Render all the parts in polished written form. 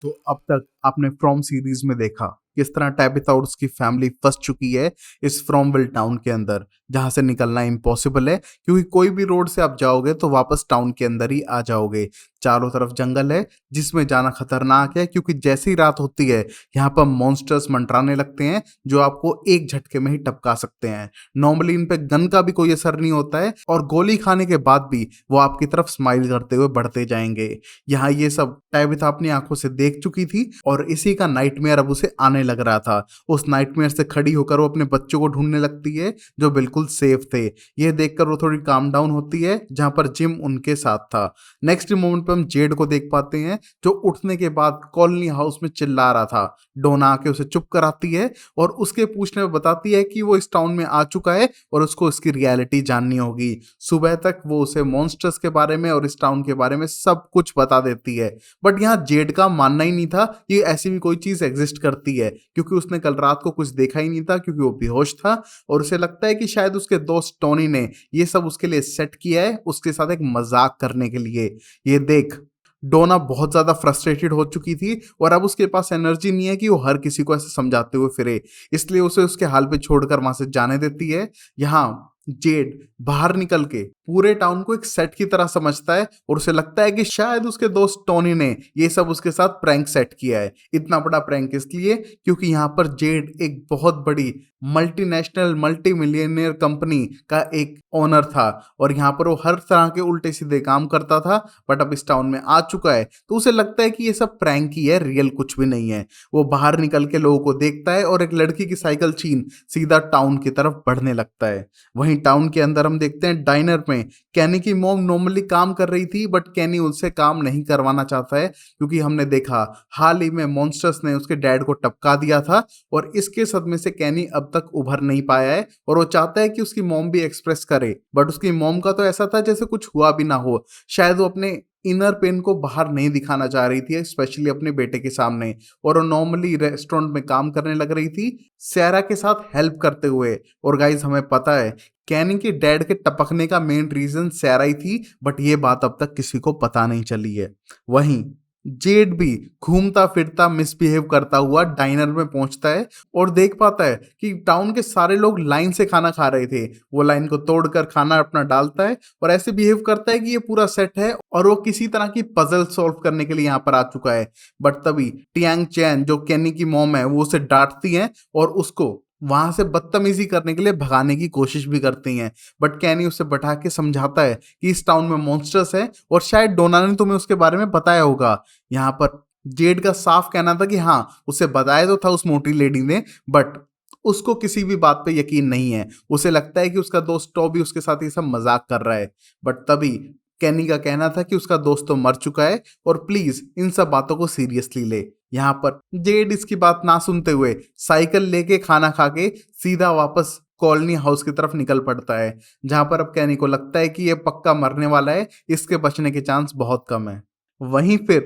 तो अब तक आपने फ्रॉम सीरीज में देखा किस तरह टैबिथा और उसकी फैमिली फंस चुकी है इस फ्रॉमविल टाउन के अंदर, जहां से निकलना इम्पॉसिबल है क्योंकि कोई भी रोड से आप जाओगे तो वापस टाउन के अंदर ही आ जाओगे। चारों तरफ जंगल है जिसमें जाना खतरनाक है क्योंकि जैसी रात होती है यहाँ पर मॉन्स्टर्स मंडराने लगते हैं जो आपको एक झटके में ही टपका सकते हैं। नॉर्मली इन पे गन का भी कोई असर नहीं होता है और गोली खाने के बाद भी वो आपकी तरफ स्माइल करते हुए बढ़ते जाएंगे। यहाँ ये सब टैबिथा अपनी आंखों से देख चुकी थी और इसी का नाइटमेयर अब उसे आने लग रहा था। उस नाइटमेयर से खड़ी होकर वो अपने बच्चों को ढूंढने लगती है जो बिल्कुल सेफ थे। यह देखकर वो थोड़ी काम डाउन होती है जहां पर जिम उनके साथ था। नेक्स्ट मोमेंट पे हम जेड को देख पाते हैं जो उठने के बाद कॉलोनी हाउस में चिल्ला रहा था। डोना आके उसे चुप कराती है और उसके पूछने में बताती है कि वो इस टाउन में आ चुका है और उसको इसकी रियलिटी जाननी होगी। सुबह तक वो उसे मॉन्स्टर्स के बारे में और इस टाउन के बारे में सब कुछ बता देती है। बट यहाँ जेड का मानना ही नहीं था कि ऐसी भी कोई चीज एग्जिस्ट करती है क्योंकि उसने कल रात को कुछ देखा ही नहीं था क्योंकि वो बेहोश था और उसे लगता है कि शायद उसके दोस्त टोनी ने ये सब उसके लिए सेट किया है उसके साथ एक मजाक करने के लिए। ये देख डोना बहुत ज्यादा फ्रस्ट्रेटेड हो चुकी थी और अब उसके पास एनर्जी नहीं है कि वो हर किसी को ऐसे समझाते हुए फिरे, इसलिए उसे उसके हाल पे छोड़कर वहां से जाने देती है। यहाँ जेड बाहर निकल के पूरे टाउन को एक सेट की तरह समझता है और उसे लगता है कि शायद उसके दोस्त टोनी ने ये सब उसके साथ प्रैंक सेट किया है। इतना बड़ा प्रैंक इसलिए क्योंकि यहाँ पर जेड एक बहुत बड़ी मल्टीनेशनल मल्टी मिलियनियर कंपनी का एक ओनर था और यहाँ पर वो हर तरह के उल्टे सीधे काम करता था। बट अब इस टाउन में आ चुका है तो उसे लगता है कि ये सब प्रैंक ही है, रियल कुछ भी नहीं है। वो बाहर निकल के लोगों को देखता है और एक लड़की की साइकिल छीन सीधा टाउन की तरफ बढ़ने लगता है। वहीं टाउन के अंदर हम देखते हैं डाइनर में कैनी की मॉम नॉर्मली काम कर रही थी बट कैनी उससे काम नहीं करवाना चाहता है क्योंकि हमने देखा हाल ही में मॉन्स्टर्स ने उसके डैड को टपका दिया था और इसके सदमे से कैनी अब तक उभर नहीं पाया है और वो चाहता है कि उसकी मॉम भी एक्सप्रेस करे। बट उसकी मॉम का तो ऐसा था जैसे कुछ हुआ भी ना हो, शायद वो अपने इनर पेन को बाहर नहीं दिखाना चाह रही थी स्पेशली अपने बेटे के सामने। और वो नॉर्मली रेस्टोरेंट में काम करने लग रही थी सैरा के साथ हेल्प करते हुए। और गाइज हमें पता है कैनी के डैड के टपकने का मेन रीजन सैरा ही थी बट ये बात अब तक किसी को पता नहीं चली है। वहीं जेड भी घूमता फिरता मिसबिहेव करता हुआ डाइनर में पहुंचता है और देख पाता है कि टाउन के सारे लोग लाइन से खाना खा रहे थे। वो लाइन को तोड़कर खाना अपना डालता है और ऐसे बिहेव करता है कि ये पूरा सेट है और वो किसी तरह की पजल सॉल्व करने के लिए यहाँ पर आ चुका है। बट तभी टियांग चैन जो केनी की मॉम है वो उसे डांटती है और उसको वहां से बदतमीजी करने के लिए भगाने की कोशिश भी करती हैं। बट कैनी उसे बैठा के समझाता है कि इस टाउन में मॉन्स्टर्स है और शायद डोना ने तुम्हें उसके बारे में बताया होगा। यहाँ पर जेड का साफ कहना था कि हाँ उसे बताया तो था उस मोटी लेडी ने बट उसको किसी भी बात पे यकीन नहीं है। उसे लगता है कि उसका दोस्त टॉबी उसके साथ ये सब मजाक कर रहा है। बट तभी कैनी का कहना था कि उसका दोस्त तो मर चुका है और प्लीज इन सब बातों को सीरियसली ले। यहाँ पर जेड इसकी बात ना सुनते हुए साइकिल लेके खाना खा के सीधा वापस कॉलोनी हाउस की तरफ निकल पड़ता है जहां पर अब कैनी को लगता है कि ये पक्का मरने वाला है, इसके बचने के चांस बहुत कम है। वहीं फिर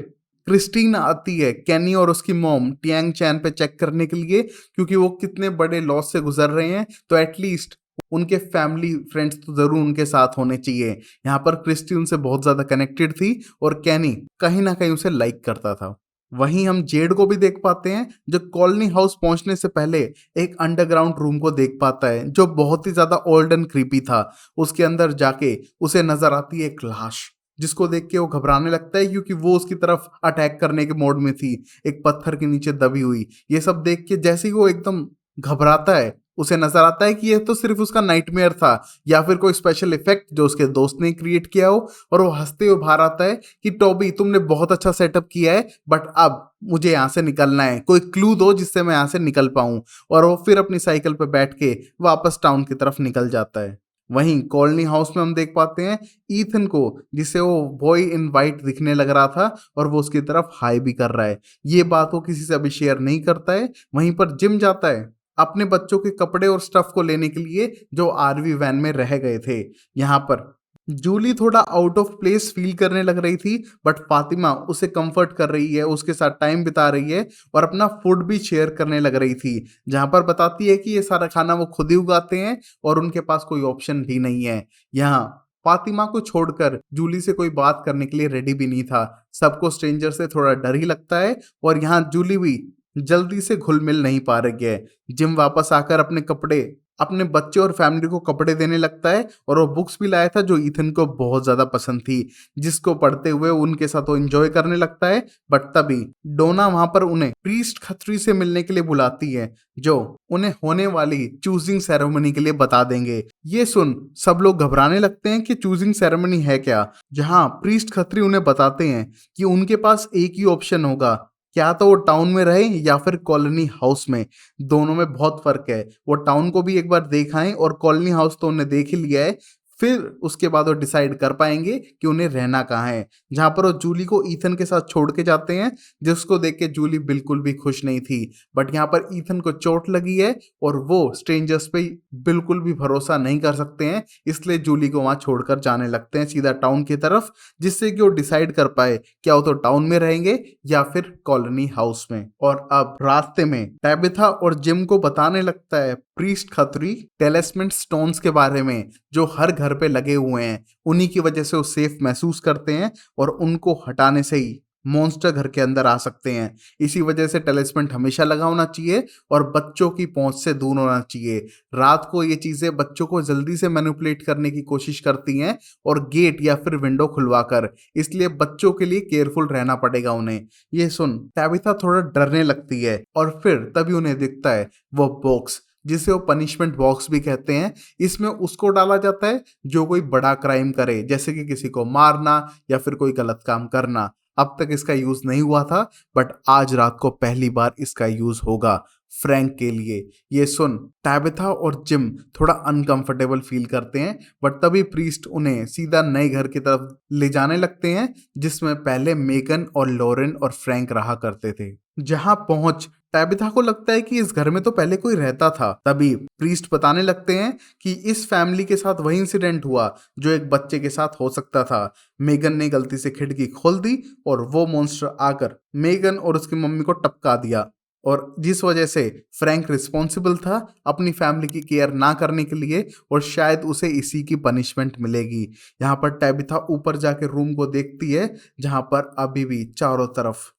क्रिस्टीन आती है कैनी और उसकी मॉम टियांग चैन पे चेक करने के लिए क्योंकि वो कितने बड़े लॉस से गुजर रहे हैं तो एटलीस्ट उनके फैमिली फ्रेंड्स तो जरूर उनके साथ होने चाहिए। यहाँ पर क्रिस्टी उनसे बहुत ज्यादा कनेक्टेड थी और कैनी कहीं ना कहीं उसे लाइक करता था। वहीं हम जेड को भी देख पाते हैं जो कॉलोनी हाउस पहुंचने से पहले एक अंडरग्राउंड रूम को देख पाता है जो बहुत ही ज्यादा ओल्ड एंड क्रीपी था। उसके अंदर जाके उसे नजर आती है एक लाश जिसको देख के वो घबराने लगता है क्योंकि वो उसकी तरफ अटैक करने के मोड में थी, एक पत्थर के नीचे दबी हुई। ये सब देख के जैसे ही वो एकदम घबराता है उसे नजर आता है कि यह तो सिर्फ उसका नाइटमेयर था या फिर कोई स्पेशल इफेक्ट जो उसके दोस्त ने क्रिएट किया हो। और वो हंसते हुए बाहर आता है कि टॉबी तुमने बहुत अच्छा सेटअप किया है बट अब मुझे यहाँ से निकलना है, कोई क्लू दो जिससे मैं यहाँ से निकल पाऊं। और वो फिर अपनी साइकिल पर बैठ के वापस टाउन की तरफ निकल जाता है। वहीं कॉलोनी हाउस में हम देख पाते हैं ईथन को जिसे वो बॉय इन वाइट दिखने लग रहा था और वो उसकी तरफ हाई भी कर रहा है। ये बात वो किसी से अभी शेयर नहीं करता है। वहीं पर जिम जाता है अपने बच्चों के कपड़े और स्टफ को लेने के लिए जो आरवी वैन में रह गए थे। यहाँ पर जूली थोड़ा आउट ऑफ प्लेस फील करने लग रही थी बट फातिमा उसे कंफर्ट कर रही है, उसके साथ टाइम बिता रही है और अपना फूड भी शेयर करने लग रही थी जहां पर बताती है कि ये सारा खाना वो खुद ही उगाते हैं और उनके पास कोई ऑप्शन भी नहीं है। यहाँ फातिमा को छोड़कर जूली से कोई बात करने के लिए रेडी भी नहीं था। सबको स्ट्रेंजर से थोड़ा डर ही लगता है और यहाँ जूली भी जल्दी से घुल मिल नहीं पा रही है। जिम वापस आकर अपने बच्चे और फैमिली को कपड़े देने लगता है और वो बुक्स भी लाया था जो ईथन को बहुत ज्यादा पसंद थी, जिसको पढ़ते हुए उनके साथ वो एंजॉय करने लगता है। बट तभी डोना वहां पर उन्हें प्रीस्ट खत्री से मिलने के लिए बुलाती है, जो उन्हें होने वाली चूजिंग सेरेमनी के लिए बता देंगे। ये सुन सब लोग घबराने लगते हैं कि चूजिंग सेरेमनी है क्या, जहां प्रीस्ट खत्री उन्हें बताते हैं कि उनके पास एक ही ऑप्शन होगा, क्या तो वो टाउन में रहे या फिर कॉलोनी हाउस में। दोनों में बहुत फर्क है। वो टाउन को भी एक बार देखा है और कॉलोनी हाउस तो उन्हें देख ही लिया है। फिर उसके बाद वो डिसाइड कर पाएंगे कि उन्हें रहना कहाँ है। जहां पर वो जूली को ईथन के साथ छोड़ के जाते हैं, जिसको देख के जूली बिल्कुल भी खुश नहीं थी। बट यहाँ पर ईथन को चोट लगी है और वो स्ट्रेंजर्स पे बिल्कुल भी भरोसा नहीं कर सकते हैं, इसलिए जूली को वहां छोड़कर जाने लगते हैं सीधा टाउन की तरफ, जिससे कि वो डिसाइड कर पाए क्या वो तो टाउन में रहेंगे या फिर कॉलोनी हाउस में। और अब रास्ते में टैबिथा और जिम को बताने लगता है प्रीस्ट खत्री टेलिस्मेंट स्टोन्स के बारे में, जो हर घर पे लगे हुए हैं। उन्हीं की वजह से वो सेफ महसूस करते हैं और उनको हटाने से ही मॉन्स्टर घर के अंदर आ सकते हैं। इसी वजह से टेलिस्मेंट हमेशा लगा होना चाहिए और बच्चों की पहुंच से दूर होना चाहिए। रात को ये चीजें बच्चों को जल्दी से मैनिपुलेट करने की कोशिश करती हैं और गेट या फिर विंडो खुलवाकर, इसलिए बच्चों के लिए केयरफुल रहना पड़ेगा उन्हें। ये सुन टैबिथा थोड़ा डरने लगती है और फिर तभी उन्हें दिखता है वो बॉक्स, जिसे वो पनिशमेंट बॉक्स भी कहते हैं। इसमें उसको डाला जाता है जो कोई बड़ा क्राइम करे, जैसे कि किसी को मारना या फिर कोई गलत काम करना। अब तक इसका यूज नहीं हुआ था, बट आज रात को पहली बार इसका यूज होगा फ्रैंक के लिए। ये सुन टैबिथा और जिम थोड़ा अनकंफर्टेबल फील करते हैं, बट तभी प्रीस्ट उन्हें सीधा नए घर की तरफ ले जाने लगते हैं, जिसमें पहले मेगन और लॉरेन और फ्रैंक रहा करते थे। जहां पहुंच टैबिथा को लगता है कि इस घर में तो पहले कोई रहता था। तभी प्रीस्ट बताने लगते हैं कि इस फैमिली के साथ वही इंसिडेंट हुआ जो एक बच्चे के साथ हो सकता था। मेगन ने गलती से खिड़की खोल दी और वो मॉन्स्टर आकर मेगन और उसकी मम्मी को टपका दिया, और जिस वजह से फ्रैंक रिस्पॉन्सिबल था अपनी फैमिली की केयर ना करने के लिए, और शायद उसे इसी की पनिशमेंट मिलेगी। यहाँ पर टैबिथा ऊपर जाके रूम को देखती है, जहाँ पर अभी भी चारों तरफ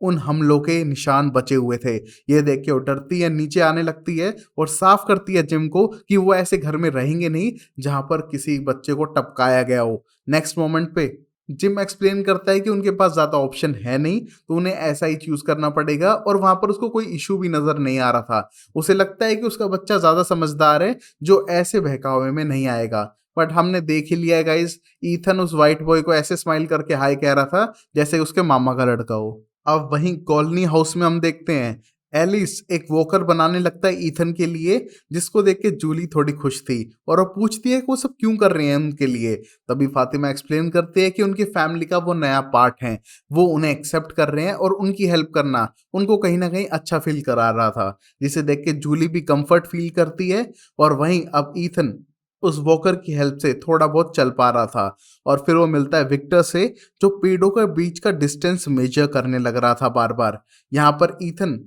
उन हमलों के निशान बचे हुए थे। ये देख के वो डरती है, नीचे आने लगती है और साफ करती है जिम को कि वो ऐसे घर में रहेंगे नहीं जहां पर किसी बच्चे को टपकाया गया हो। नेक्स्ट मोमेंट पे जिम एक्सप्लेन करता है कि उनके पास ज्यादा ऑप्शन है नहीं, तो उन्हें ऐसा ही चूज करना पड़ेगा। और वहां पर उसको कोई इशू भी नजर नहीं आ रहा था। उसे लगता है कि उसका बच्चा ज्यादा समझदार है जो ऐसे बहकावे में नहीं आएगा। बट हमने देख ही लिया है गाइस, ईथन उस व्हाइट बॉय को ऐसे स्माइल करके हाय कह रहा था जैसे उसके मामा का लड़का हो। अब वहीं कॉलोनी हाउस में हम देखते हैं एलिस एक वॉकर बनाने लगता है ईथन के लिए, जिसको देख के जूली थोड़ी खुश थी और वो पूछती है कि वो सब क्यों कर रहे हैं उनके लिए। तभी फातिमा एक्सप्लेन करती है कि उनकी फैमिली का वो नया पार्ट है, वो उन्हें एक्सेप्ट कर रहे हैं और उनकी हेल्प करना उनको कहीं ना कहीं अच्छा फील करा रहा था, जिसे देख के जूली भी कंफर्ट फील करती है। और वहीं अब ईथन उस वॉकर की हेल्प से थोड़ा बहुत चल पा रहा था, और फिर वो मिलता है विक्टर से, जो पेड़ों के बीच का डिस्टेंस मेजर करने लग रहा था बार बार। यहाँ पर ईथन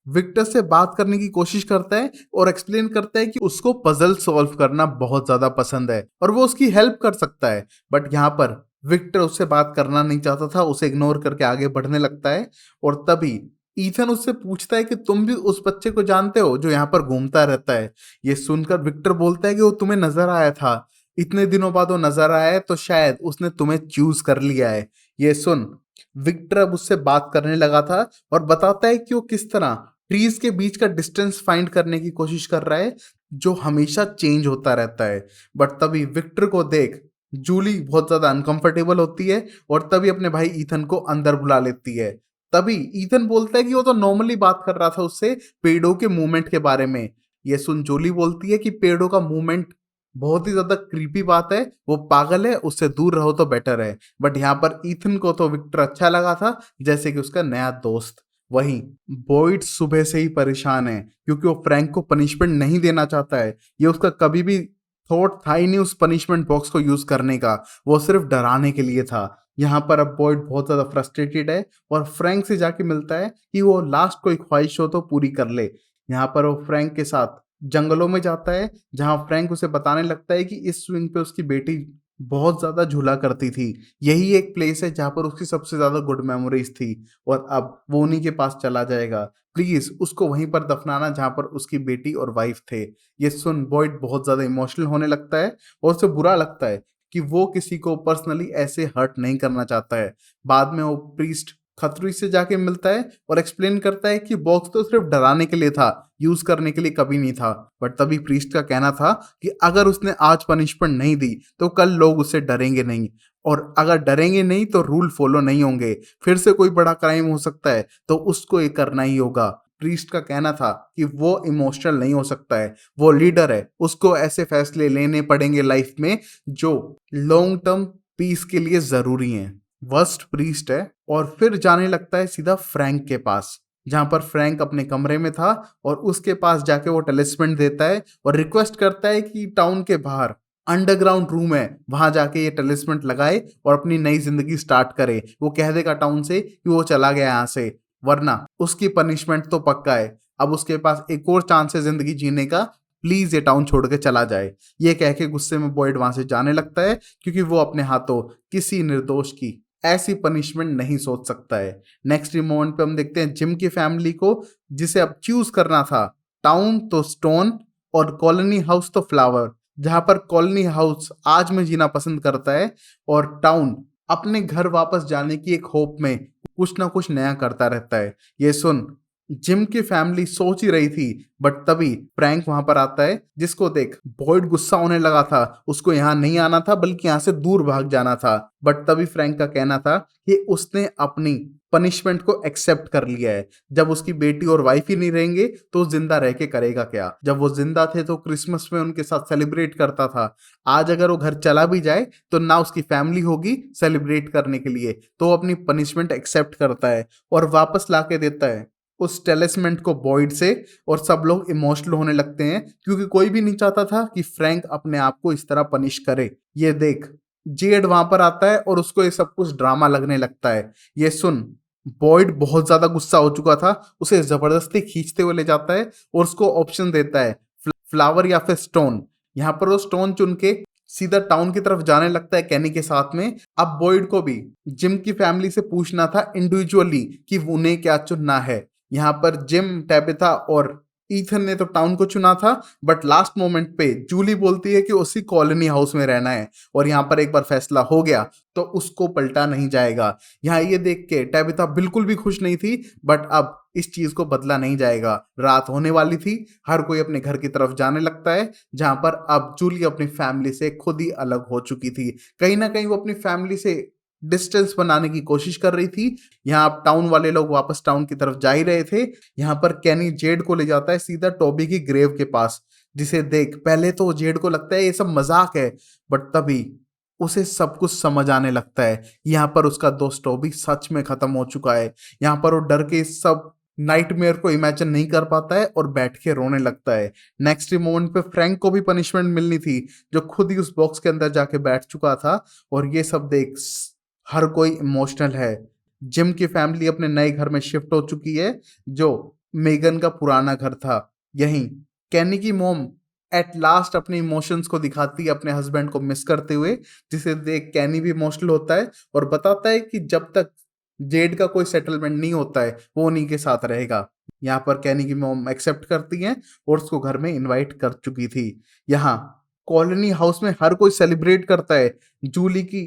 विक्टर से बात करने की कोशिश करता है और एक्सप्लेन करता है कि उसको पजल सॉल्व करना बहुत ज्यादा पसंद है और वो उसकी हेल्प कर सकता है। बट यहाँ पर विक्टर उससे बात करना नहीं चाहता था, उसे इग्नोर करके आगे बढ़ने लगता है। और तभी ईथन उससे पूछता है कि तुम भी उस बच्चे को जानते हो जो यहाँ पर घूमता रहता है। ये सुनकर विक्टर बोलता है कि वो तुम्हें नजर आया था, इतने दिनों बाद वो नजर आया है तो शायद उसने तुम्हें चूज कर लिया है। ये सुन विक्टर अब उससे बात करने लगा था और बताता है कि वो किस तरह ट्रीज के बीच का डिस्टेंस फाइंड करने की कोशिश कर रहा है, जो हमेशा चेंज होता रहता है। बट तभी विक्टर को देख जूली बहुत ज्यादा अनकंफर्टेबल होती है और तभी अपने भाई ईथन को अंदर बुला लेती है। तभी ईथन बोलता है कि वो तो नॉर्मली बात कर रहा था उससे पेड़ों के मूवमेंट के बारे में। ये सुन जूली बोलती है कि पेड़ों का मूवमेंट बहुत ही ज्यादा क्रीपी बात है, वो पागल है, उससे दूर रहो तो बेटर है। बट यहाँ पर ईथन को तो विक्टर अच्छा लगा था, जैसे कि उसका नया दोस्त। वहीं बॉयड सुबह से ही परेशान है क्योंकि वो फ्रैंक को पनिशमेंट नहीं देना चाहता है। ये उसका कभी भी थॉट था ही नहीं उस पनिशमेंट बॉक्स को यूज करने का, वो सिर्फ डराने के लिए था। यहाँ पर अब बॉयड बहुत ज्यादा फ्रस्ट्रेटेड है और फ्रैंक से जाके मिलता है कि वो लास्ट कोई ख्वाहिश हो तो पूरी कर ले। यहाँ पर वो फ्रैंक के साथ जंगलों में जाता है, जहां फ्रैंक उसे बताने लगता है कि इस स्विंग पे उसकी बेटी बहुत ज़्यादा झूला करती थी। यही एक प्लेस है जहाँ पर उसकी सबसे ज़्यादा गुड मेमोरीज़ थी और अब वो उन्हीं के पास चला जाएगा। प्लीज़ उसको वहीं पर दफ़नाना जहाँ पर उसकी बेटी और वाइफ़ थे। ये सुन बॉयड बहुत ज़्यादा इमोशनल होने लगता है और उसे बुरा लगता है कि वो किसी को पर्सनली ऐसे हर्ट नहीं करना चाहता है। बाद में वो प्रीस्ट खतरी से जाके मिलता है और एक्सप्लेन करता है कि बॉक्स तो सिर्फ़ डराने के लिए था, यूज़ करने के लिए कभी नहीं था। बट तभी प्रीस्ट का कहना था कि अगर उसने आज पनिशमेंट नहीं दी तो कल लोग उससे डरेंगे नहीं और अगर डरेंगे नहीं तो रूल फॉलो नहीं होंगे, फिर से कोई बड़ा क्राइम हो सकता है तो उसको ये करना ही होगा। प्रीस्ट का कहना था कि वो इमोशनल नहीं हो सकता है, वो लीडर है, उसको ऐसे फैसले लेने पड़ेंगे लाइफ में जो लॉन्ग टर्म पीस के लिए जरूरी हैं। वर्स्ट प्रीस्ट है और फिर जाने लगता है सीधा फ्रैंक के पास, जहां पर फ्रैंक अपने कमरे में था और उसके पास जाके वो टेलिस्मेंट देता है और रिक्वेस्ट करता है कि टाउन के बाहर अंडरग्राउंड रूम है, वहां जाके ये टेलिस्मेंट लगाए और अपनी नई जिंदगी स्टार्ट करे। वो कह देगा टाउन से कि वो चला गया यहाँ से, वरना उसकी पनिशमेंट तो पक्का है। अब उसके पास एक और चांस है जिंदगी जीने का, प्लीज ये टाउन छोड़ के चला जाए। ये कह के गुस्से में बॉयड वहां से जाने लगता है क्योंकि वो अपने हाथों किसी निर्दोष की ऐसी पनिशमेंट नहीं सोच सकता है। नेक्स्ट मोमेंट पे हम देखते हैं जिम की फैमिली को, जिसे अब चूज करना था टाउन तो स्टोन और कॉलोनी हाउस तो फ्लावर, जहां पर कॉलोनी हाउस आज में जीना पसंद करता है और टाउन अपने घर वापस जाने की एक होप में कुछ ना कुछ नया करता रहता है। ये सुन जिम की फैमिली सोच ही रही थी, बट तभी फ्रैंक वहां पर आता है जिसको देख बॉयड गुस्सा होने लगा था। उसको यहाँ नहीं आना था बल्कि यहाँ से दूर भाग जाना था। बट तभी फ्रैंक का कहना था कि उसने अपनी पनिशमेंट को एक्सेप्ट कर लिया है। जब उसकी बेटी और वाइफ ही नहीं रहेंगे तो जिंदा रह के करेगा क्या? जब वो जिंदा थे तो क्रिसमस में उनके साथ सेलिब्रेट करता था। आज अगर वो घर चला भी जाए तो ना उसकी फैमिली होगी सेलिब्रेट करने के लिए, तो वो अपनी पनिशमेंट एक्सेप्ट करता है और वापस ला के देता है उस टेलिस्मेंट को बॉयड से। और सब लोग इमोशनल होने लगते हैं क्योंकि कोई भी नहीं चाहता था कि फ्रैंक अपने आप को इस तरह पनिश करे। ये देख जेड वहां पर आता है और उसको ये सब कुछ ड्रामा लगने लगता है। ये सुन बॉयड बहुत ज्यादा गुस्सा हो चुका था, उसे जबरदस्ती खींचते हुए ले जाता है और उसको ऑप्शन देता है फ्लावर या फिर स्टोन। यहाँ पर वो स्टोन चुन के सीधा टाउन की तरफ जाने लगता है कैनी के साथ में। अब बॉयड को भी जिम की फैमिली से पूछना था इंडिविजुअली कि उन्हें क्या चुनना है। यहाँ पर जिम, टैबिथा और ईथन ने तो टाउन को चुना था, बट लास्ट मोमेंट पे जूली बोलती है कि उसी कॉलोनी हाउस में रहना है और यहाँ पर एक बार फैसला हो गया तो उसको पलटा नहीं जाएगा। यहाँ ये देख के टैबिथा बिल्कुल भी खुश नहीं थी, बट अब इस चीज को बदला नहीं जाएगा। रात होने वाली थी, हर कोई अपने घर की तरफ जाने लगता है, जहां पर अब जूली अपनी फैमिली से खुद ही अलग हो चुकी थी। कहीं ना कहीं वो अपनी फैमिली से डिस्टेंस बनाने की कोशिश कर रही थी। यहाँ अब टाउन वाले लोग वापस टाउन की तरफ जा ही रहे थे। यहाँ पर कैनी जेड को ले जाता है सीधा टॉबी की ग्रेव के पास, जिसे देख पहले तो जेड को लगता है ये सब मजाक है, बट तभी उसे सब कुछ समझ आने लगता है। यहाँ पर उसका दोस्त टॉबी सच में खत्म हो चुका है। यहाँ पर वो डर के सब नाइटमेयर को इमेजिन नहीं कर पाता है और बैठ के रोने लगता है। नेक्स्ट मोमेंट पे फ्रैंक को भी पनिशमेंट मिलनी थी, जो खुद ही उस बॉक्स के अंदर जाके बैठ चुका था। और ये सब देख हर कोई इमोशनल है। जिम की फैमिली अपने नए घर में शिफ्ट हो चुकी है, जो मेगन का पुराना घर था। यहीं कैनी की मोम एट लास्ट अपने इमोशंस को दिखाती है अपने हस्बैंड को मिस करते हुए, जिसे देख कैनी भी इमोशनल होता है और बताता है कि जब तक जेड का कोई सेटलमेंट नहीं होता है वो उन्हीं के साथ रहेगा। यहाँ पर कैनी की मोम एक्सेप्ट करती हैं और उसको घर में इनवाइट कर चुकी थी। यहाँ कॉलोनी हाउस में हर कोई सेलिब्रेट करता है जूली की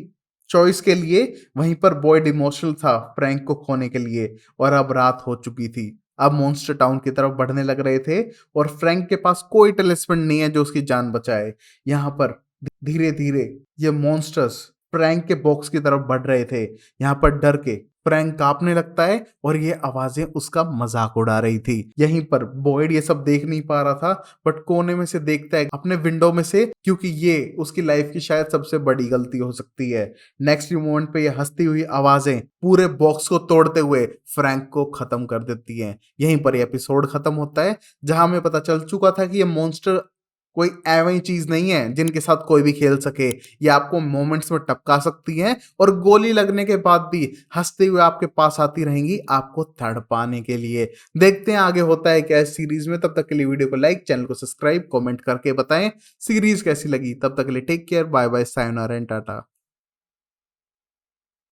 चॉइस के लिए, वहीं पर बॉयड इमोशनल था फ्रैंक को खोने के लिए। और अब रात हो चुकी थी, अब मॉन्स्टर टाउन की तरफ बढ़ने लग रहे थे और फ्रैंक के पास कोई टेलिस्मेंट नहीं है जो उसकी जान बचाए। यहाँ पर धीरे धीरे ये मॉन्स्टर्स फ्रैंक के बॉक्स की तरफ बढ़ रहे थे। यहाँ पर डर के फ्रैंक कांपने लगता है और ये आवाजें उसका मजाक उड़ा रही थी। यहीं पर बॉयड ये सब देख नहीं पा रहा था, बट कोने में से देखता है अपने विंडो में से, क्योंकि ये उसकी लाइफ की शायद सबसे बड़ी गलती हो सकती है। नेक्स्ट मोमेंट पे ये हंसती हुई आवाजें पूरे बॉक्स को तोड़ते हुए फ्रैंक को खत्म कर देती हैं। यहीं पर ये एपिसोड खत्म होता है, जहां हमें पता चल चुका था कि ये मॉन्स्टर कोई एवं चीज नहीं है जिनके साथ कोई भी खेल सके। ये आपको मोमेंट्स में टपका सकती हैं और गोली लगने के बाद भी हंसते हुए आपके पास आती रहेंगी आपको तड़पाने के लिए। देखते हैं आगे होता है क्या इस सीरीज में। तब तक के लिए वीडियो को लाइक, चैनल को सब्सक्राइब, कमेंट करके बताएं सीरीज कैसी लगी। तब तक के लिए take care, bye bye, sayonara and Tata.